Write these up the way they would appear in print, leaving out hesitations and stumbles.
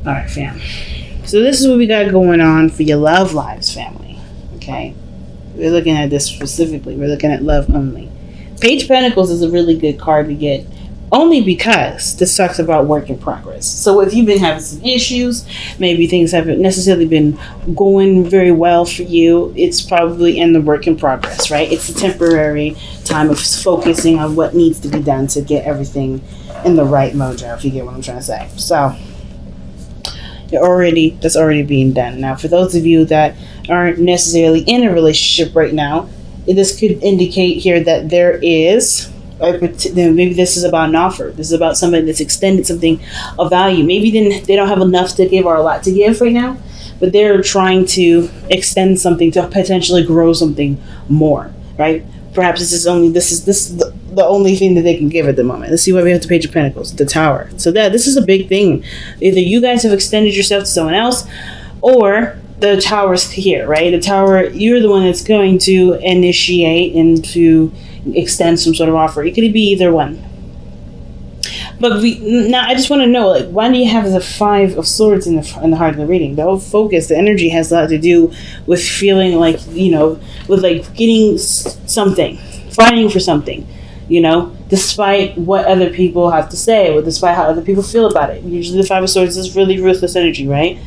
All right, fam. So this is what we got going on for your love lives, family. Okay? We're looking at this specifically. We're looking at love only. Page of Pentacles is a really good card to get only because this talks about work in progress. So if you've been having some issues, maybe things haven't necessarily been going very well for you, it's probably in the work in progress, right? It's a temporary time of focusing on what needs to be done to get everything in the right mojo, if you get what I'm trying to say. So that's already being done. Now, for those of you that aren't necessarily in a relationship right now, this could indicate here that there is, maybe this is about an offer. This is about somebody that's extended something of value. Maybe then they don't have enough to give or a lot to give right now, but they're trying to extend something to potentially grow something more, right? Perhaps this is the only thing that they can give at the moment. Let's see why we have the Page of Pentacles, the Tower. So this is a big thing. Either you guys have extended yourself to someone else, or the Tower's here, right? The Tower, you're the one that's going to initiate and to extend some sort of offer. It could be either one. But now I just want to know, like, why do you have the Five of Swords in the heart of the reading? The whole focus, the energy has a lot to do with feeling like, with like getting something, fighting for something, despite what other people have to say, or despite how other people feel about it. Usually the Five of Swords is really ruthless energy, right?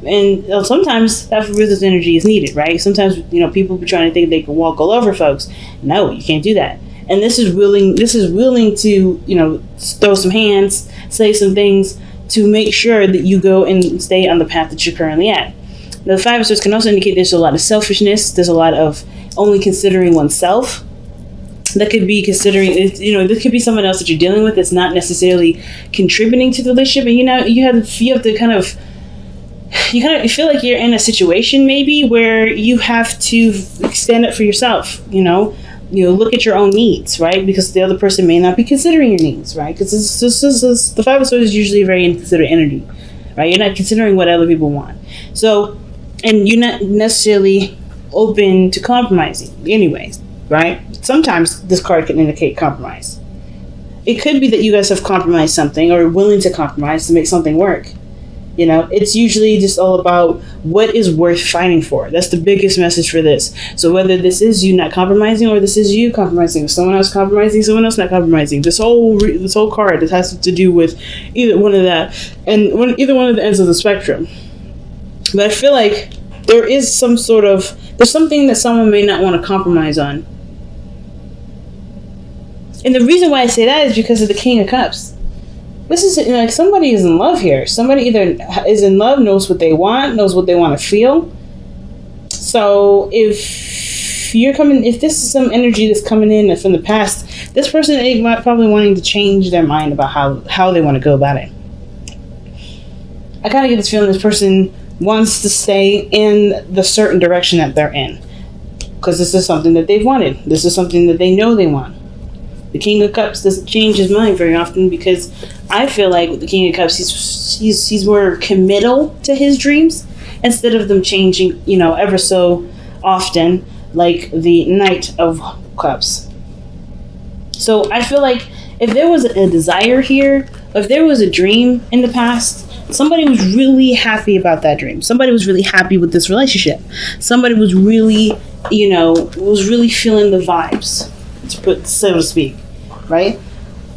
And sometimes that ruthless energy is needed, right? Sometimes, people be trying to think they can walk all over folks. No, you can't do that. And this is willing to, throw some hands, say some things to make sure that you go and stay on the path that you're currently at. Now, the Five of Swords can also indicate there's a lot of selfishness. There's a lot of only considering oneself. That could be considering, this could be someone else that you're dealing with that's not necessarily contributing to the relationship. And, you have to kind of, you feel like you're in a situation maybe where you have to stand up for yourself, look at your own needs, right? Because the other person may not be considering your needs, right? Because the Five of Swords is usually a very inconsiderate energy, right? You're not considering what other people want. So, and you're not necessarily open to compromising anyways, right? Sometimes this card can indicate compromise. It could be that you guys have compromised something or are willing to compromise to make something work. It's usually just all about what is worth fighting for. That's the biggest message for this. So whether this is you not compromising or this is you compromising, someone else compromising, someone else not compromising, this whole card, it has to do with either one of that and either one of the ends of the spectrum. But I feel like there's something that someone may not want to compromise on. And the reason why I say that is because of the King of Cups. This is like somebody is in love here. Somebody either is in love, knows what they want to feel. So if this is some energy that's coming in from the past, this person is probably wanting to change their mind about how they want to go about it. I kind of get this feeling this person wants to stay in the certain direction that they're in. Because this is something that they've wanted. This is something that they know they want. The King of Cups doesn't change his mind very often because I feel like with the King of Cups, he's more committal to his dreams instead of them changing, ever so often, like the Knight of Cups. So I feel like if there was a desire here, if there was a dream in the past, somebody was really happy about that dream. Somebody was really happy with this relationship. Somebody was really, feeling the vibes, so to speak, right?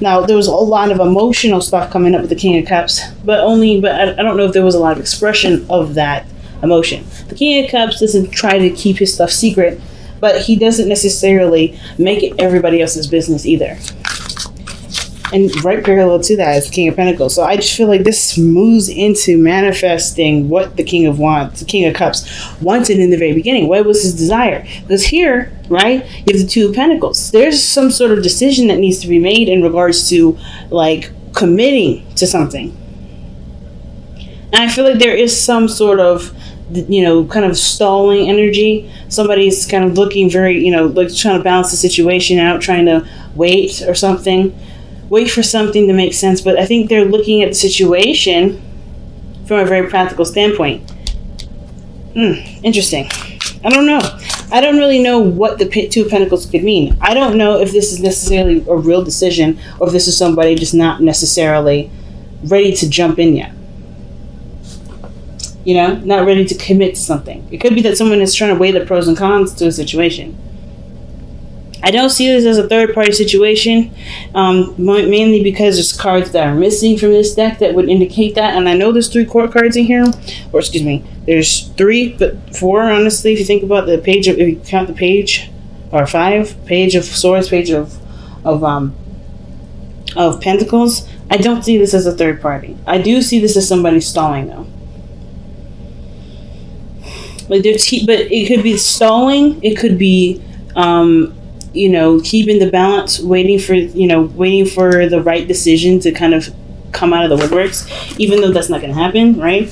Now, there was a lot of emotional stuff coming up with the King of Cups, but I don't know if there was a lot of expression of that emotion. The King of Cups doesn't try to keep his stuff secret, but he doesn't necessarily make it everybody else's business either. And right parallel to that is the King of Pentacles. So I just feel like this moves into manifesting what the King of Cups wanted in the very beginning. What was his desire? Because here, right, you have the Two of Pentacles. There's some sort of decision that needs to be made in regards to like committing to something. And I feel like there is some sort of, kind of stalling energy. Somebody's kind of looking very, like trying to balance the situation out, trying to wait or something. Wait for something to make sense, but I think they're looking at the situation from a very practical standpoint. Interesting. I don't know. I don't really know what the Two of Pentacles could mean. I don't know if this is necessarily a real decision or if this is somebody just not necessarily ready to jump in yet. not ready to commit to something. It could be that someone is trying to weigh the pros and cons to a situation. I don't see this as a third-party situation, mainly because there's cards that are missing from this deck that would indicate that. And I know there's 3 court cards in here, or excuse me, there's 3, but 4, honestly, if you think about if you count the page, or 5, page of swords, page of pentacles. I don't see this as a third party. I do see this as somebody stalling, though. But it could be stalling. It could be, keeping the balance, waiting for the right decision to kind of come out of the woodworks, even though that's not going to happen, right?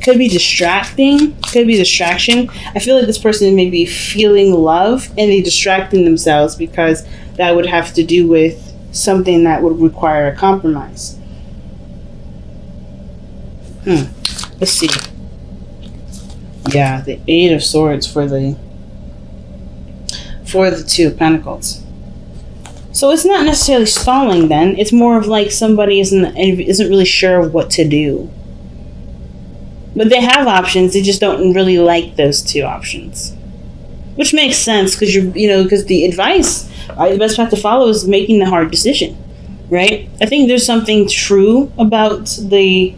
Could be distracting. Could be distraction. I feel like this person may be feeling love and they distracting themselves because that would have to do with something that would require a compromise. Let's see. Yeah, the 8 of Swords for the 2 of Pentacles. So it's not necessarily stalling then. It's more of like somebody isn't really sure what to do. But they have options. They just don't really like those 2 options. Which makes sense because because the advice, the best path to follow is making the hard decision, right? I think there's something true about the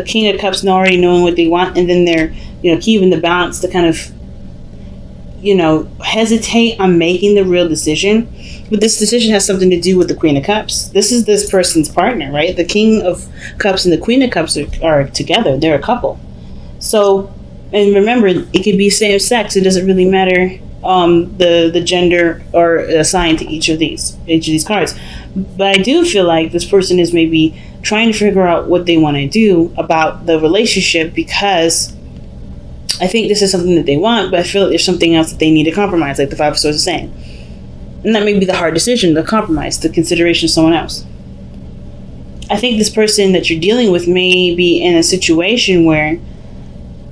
King of Cups already knowing what they want, and then they're keeping the balance to kind of hesitate on making the real decision. But this decision has something to do with the Queen of Cups. This is this person's partner, right? The King of Cups and the Queen of Cups are together. They're a couple. So, and remember, it could be same sex. It doesn't really matter the gender or assigned to each of these cards. But I do feel like this person is maybe trying to figure out what they want to do about the relationship, because I think this is something that they want, but I feel like there's something else that they need to compromise, like the 5 of Swords is saying. And that may be the hard decision, the compromise, the consideration of someone else. I think this person that you're dealing with may be in a situation where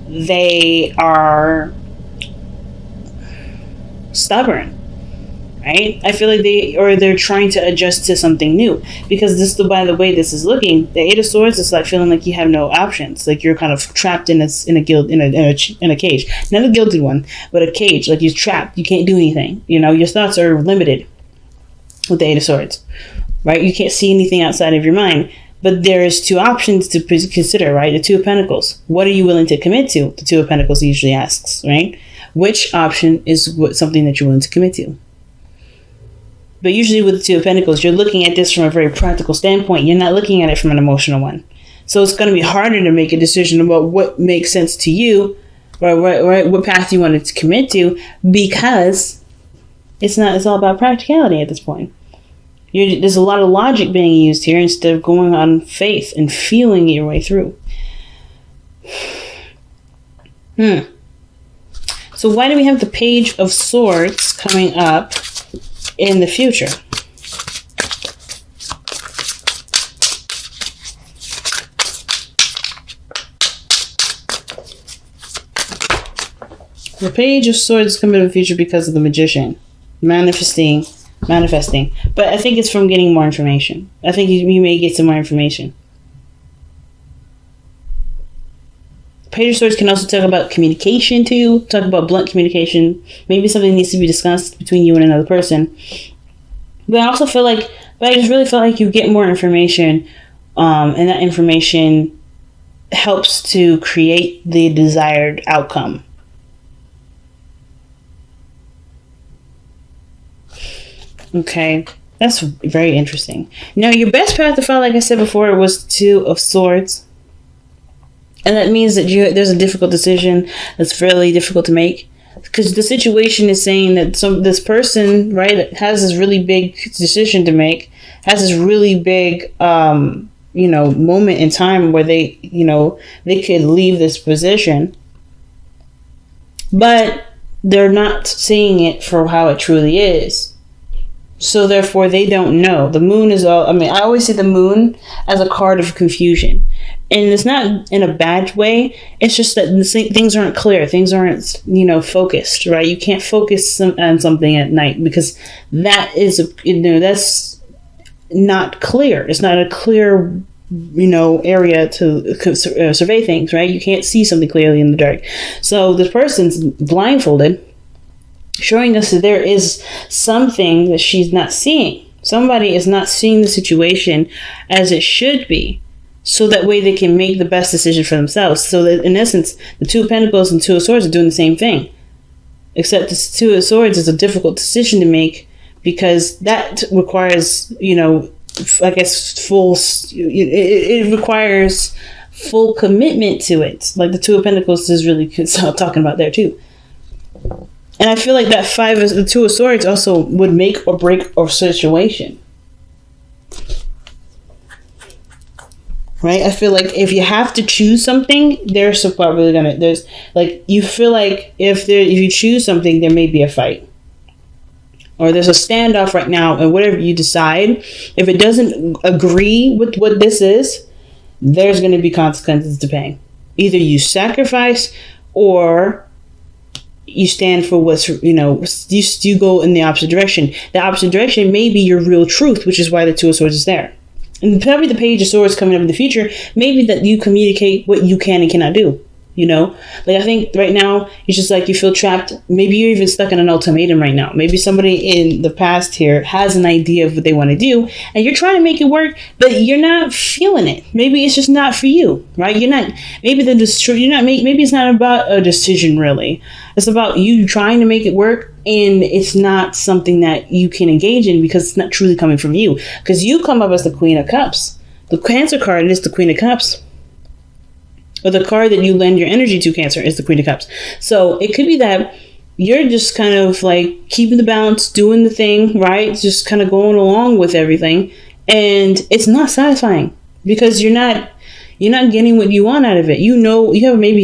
they are stubborn, right? I feel like they're trying to adjust to something new, because by the way this is looking, the 8 of Swords is like feeling like you have no options, like you're kind of trapped in a cage, not a gilded one, but a cage, like you're trapped, you can't do anything. Your thoughts are limited with the 8 of Swords, right? You can't see anything outside of your mind. But there's 2 options to consider, right? The 2 of Pentacles. What are you willing to commit to? The 2 of Pentacles usually asks, right? Which option is something that you're willing to commit to? But usually with the 2 of Pentacles, you're looking at this from a very practical standpoint. You're not looking at it from an emotional one. So it's going to be harder to make a decision about what makes sense to you, or what path you want to commit to, because it's all about practicality at this point. There's a lot of logic being used here instead of going on faith and feeling your way through. So why do we have the Page of Swords coming up in the future? The Page of Swords is coming in the future because of the Magician. Manifesting. But I think it's from getting more information. I think you may get some more information. Page of Swords can also talk about communication too. Talk about blunt communication. Maybe something needs to be discussed between you and another person. But I just really feel like you get more information, and that information helps to create the desired outcome. Okay, that's very interesting. Now, your best path to follow, like I said before, was 2 of Swords. And that means that there's a difficult decision that's fairly difficult to make. Because the situation is saying that this person, right, has this really big decision to make, has this really big, moment in time where they could leave this position. But they're not seeing it for how it truly is. So therefore, they don't know. The moon is I always see the moon as a card of confusion. And it's not in a bad way. It's just that things aren't clear. Things aren't, focused, right? You can't focus on something at night because that is, that's not clear. It's not a clear area to survey things, right? You can't see something clearly in the dark. So this person's blindfolded, showing us that there is something that she's not seeing. Somebody is not seeing the situation as it should be, so that way they can make the best decision for themselves. So that in essence, the Two of Pentacles and Two of Swords are doing the same thing, except the Two of Swords is a difficult decision to make, because that requires, I guess, it requires full commitment to it. Like the Two of Pentacles is really talking about there too. And I feel like that the Two of Swords also would make or break a situation. Right? I feel like if you have to choose something, there's probably you feel like if you choose something, there may be a fight. Or there's a standoff right now, and whatever you decide, if it doesn't agree with what this is, there's going to be consequences to paying. Either you sacrifice, or you stand for what's, you go in the opposite direction. The opposite direction may be your real truth, which is why the Two of Swords is there. And probably the Page of Swords coming up in the future, maybe that you communicate what you can and cannot do. I think right now it's just like you feel trapped. Maybe you're even stuck in an ultimatum right now. Maybe somebody in the past here has an idea of what they want to do, and you're trying to make it work, but you're not feeling it. Maybe it's just not for you, right? Maybe it's not about a decision really. It's about you trying to make it work, and it's not something that you can engage in because it's not truly coming from you. Because you come up as the Queen of Cups. The Cancer card is the Queen of Cups. Or the card that you lend your energy to, Cancer, is the Queen of Cups. So it could be that you're just kind of like keeping the balance, doing the thing, right? Just kind of going along with everything. And it's not satisfying because you're not getting what you want out of it. You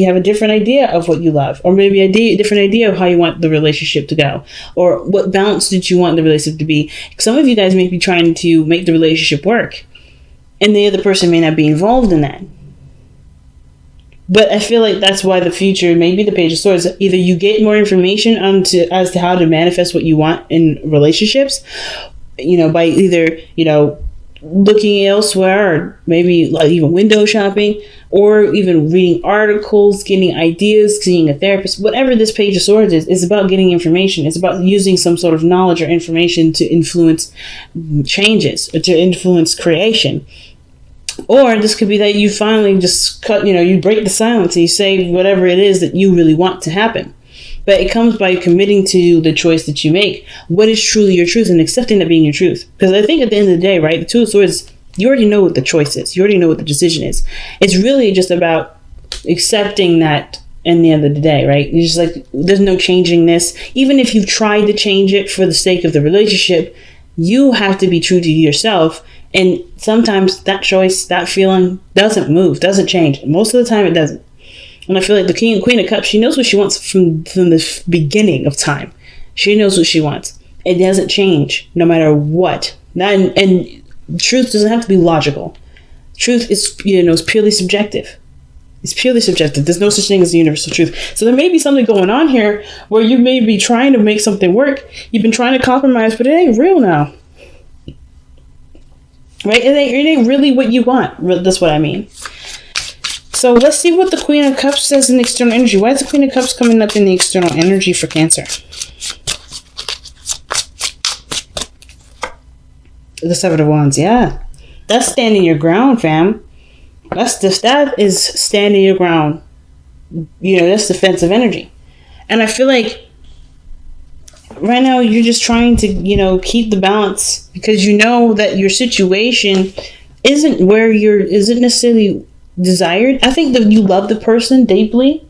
have a different idea of what you love, or maybe a different idea of how you want the relationship to go, or what balance did you want the relationship to be. Some of you guys may be trying to make the relationship work, and the other person may not be involved in that. But I feel like that's why the future, maybe the Page of Swords, either you get more information as to how to manifest what you want in relationships, by either, looking elsewhere, or maybe like even window shopping, or even reading articles, getting ideas, seeing a therapist. Whatever this Page of Swords is about getting information. It's about using some sort of knowledge or information to influence changes, or to influence creation. Or this could be that you finally just you break the silence and you say whatever it is that you really want to happen. But it comes by committing to the choice that you make. What is truly your truth, and accepting that being your truth. Because I think at the end of the day, right, the Two of Swords, you already know what the choice is. You already know what the decision is. It's really just about accepting that in the end of the day, right? It's just like, there's no changing this. Even if you've tried to change it for the sake of the relationship, you have to be true to yourself. And sometimes that choice, that feeling doesn't move, doesn't change. Most of the time it doesn't. And I feel like the Queen of Cups, she knows what she wants from the beginning of time. She knows what she wants. It doesn't change no matter what. And truth doesn't have to be logical. Truth is, is purely subjective. It's purely subjective. There's no such thing as the universal truth. So there may be something going on here where you may be trying to make something work. You've been trying to compromise, but it ain't real now. Right? It ain't really what you want. That's what I mean. So let's see what the Queen of Cups says in the external energy. Why is the Queen of Cups coming up in the external energy for Cancer? The Seven of Wands, yeah. That's standing your ground, fam. That is standing your ground. That's defensive energy. And I feel like right now you're just trying to, keep the balance, because you know that your situation isn't necessarily desired. I think that you love the person deeply.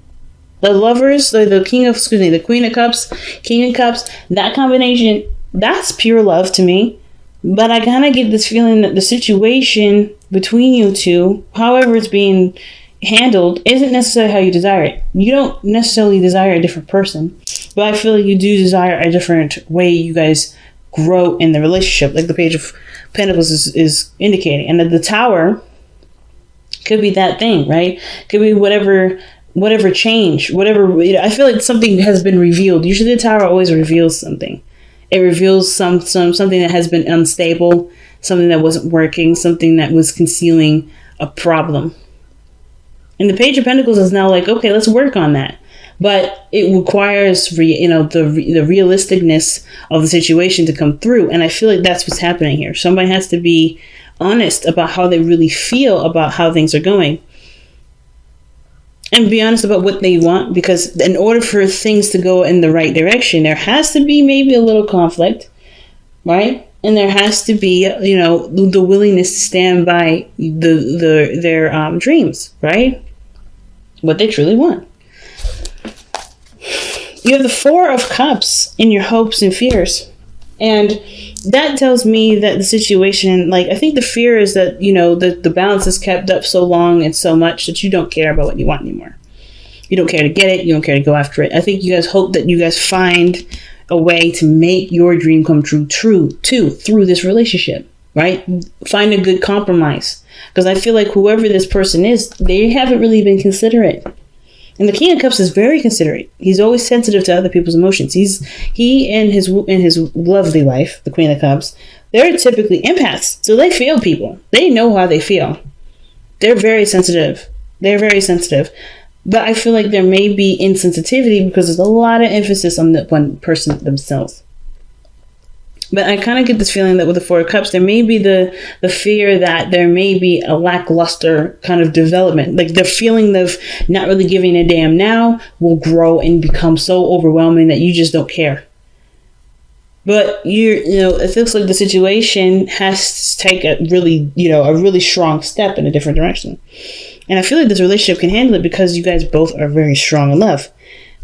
The lovers, the Queen of Cups, King of Cups, that combination, that's pure love to me. But I kind of get this feeling that the situation between you two, however it's being handled, isn't necessarily how you desire it. You don't necessarily desire a different person, but I feel like you do desire a different way you guys grow in the relationship, like the Page of Pentacles is indicating. And the Tower could be that thing, right? Could be whatever change, I feel like something has been revealed. Usually the Tower always reveals something. It reveals something that has been unstable, something that wasn't working, something that was concealing a problem. And the Page of Pentacles is now like, okay, let's work on that. But it requires, the realisticness of the situation to come through. And I feel like that's what's happening here. Somebody has to be honest about how they really feel about how things are going. And be honest about what they want. Because in order for things to go in the right direction, there has to be maybe a little conflict, right? And there has to be, the willingness to stand by their dreams, right? What they truly want. You have the Four of Cups in your hopes and fears. And that tells me that the situation, I think the fear is that, the balance is kept up so long and so much that you don't care about what you want anymore. You don't care to get it. You don't care to go after it. I think you guys hope that you guys find a way to make your dream come true too, through this relationship, right? Find a good compromise. Because I feel like whoever this person is, they haven't really been considerate. And the King of Cups is very considerate. He's always sensitive to other people's emotions. He and his lovely wife, the Queen of Cups, they're typically empaths. So they feel people. They know how they feel. They're very sensitive. But I feel like there may be insensitivity because there's a lot of emphasis on the one person themselves. But I kind of get this feeling that with the Four of Cups, there may be the fear that there may be a lackluster kind of development. Like the feeling of not really giving a damn now will grow and become so overwhelming that you just don't care. But it feels like the situation has to take a really strong step in a different direction. And I feel like this relationship can handle it because you guys both are very strong in love.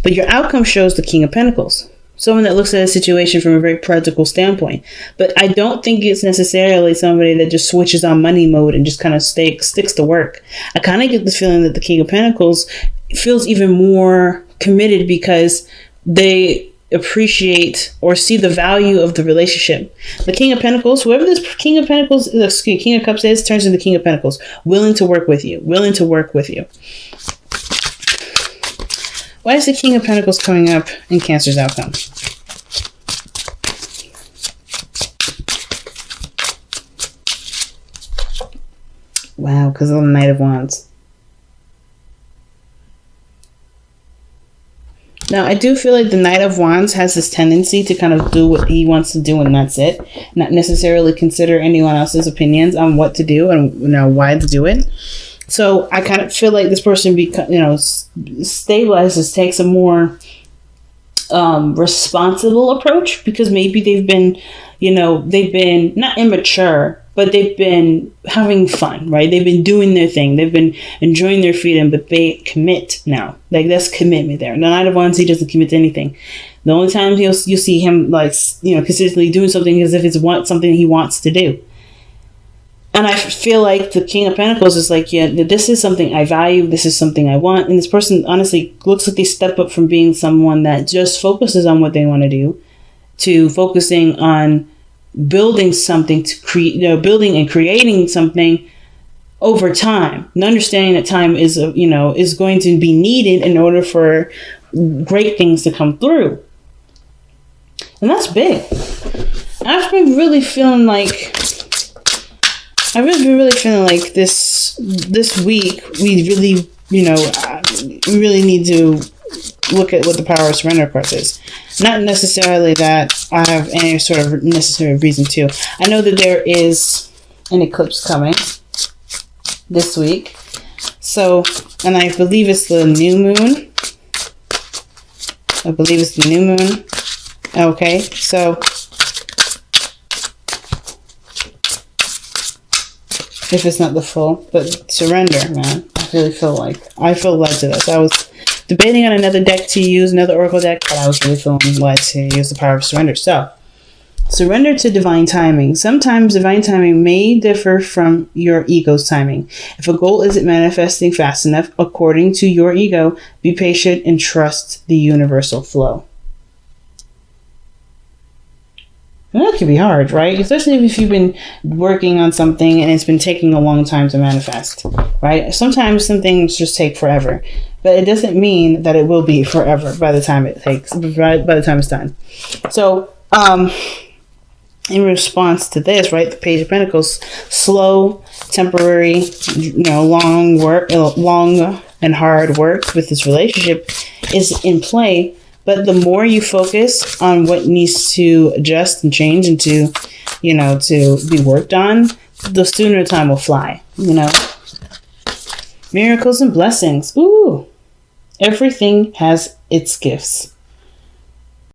But your outcome shows the King of Pentacles. Someone that looks at a situation from a very practical standpoint. But I don't think it's necessarily somebody that just switches on money mode and just kind of sticks to work. I kind of get this feeling that the King of Pentacles feels even more committed because they appreciate or see the value of the relationship. The King of Pentacles, whoever this King of Cups is, turns into King of Pentacles. Willing to work with you. Why is the King of Pentacles coming up in Cancer's outcome? Wow, because of the Knight of Wands. Now, I do feel like the Knight of Wands has this tendency to kind of do what he wants to do and that's it. Not necessarily consider anyone else's opinions on what to do and why to do it. So I kind of feel like this person, stabilizes, takes a more responsible approach because maybe they've been not immature, but they've been having fun, right? They've been doing their thing. They've been enjoying their freedom, but they commit now. Like that's commitment there. The Knight of Wands, he doesn't commit to anything. The only time you'll see him consistently doing something is if it's something he wants to do. And I feel like the King of Pentacles is like, yeah, this is something I value. This is something I want. And this person honestly looks like they step up from being someone that just focuses on what they want to do to focusing on building something to create, building and creating something over time. And understanding that time is going to be needed in order for great things to come through. And that's big. I've been really feeling like this week we really, we really need to look at what the Power of Surrender card is. Not necessarily that I have any sort of necessary reason to. I know that there is an eclipse coming this week. So, and I believe it's the new moon. Okay, so if it's not the full, but surrender, man. I feel led to this. I was debating on another deck to use, another oracle deck, but I was really feeling led to use the Power of Surrender. So, surrender to divine timing. Sometimes divine timing may differ from your ego's timing. If a goal isn't manifesting fast enough according to your ego, be patient and trust the universal flow. And that can be hard, right? Especially if you've been working on something and it's been taking a long time to manifest, right? Sometimes some things just take forever, but it doesn't mean that it will be forever by the time it's done. So, in response to this, right, the Page of Pentacles, slow, temporary, long and hard work with this relationship is in play. But the more you focus on what needs to adjust and change and to be worked on, the sooner time will fly, Miracles and blessings. Ooh, everything has its gifts.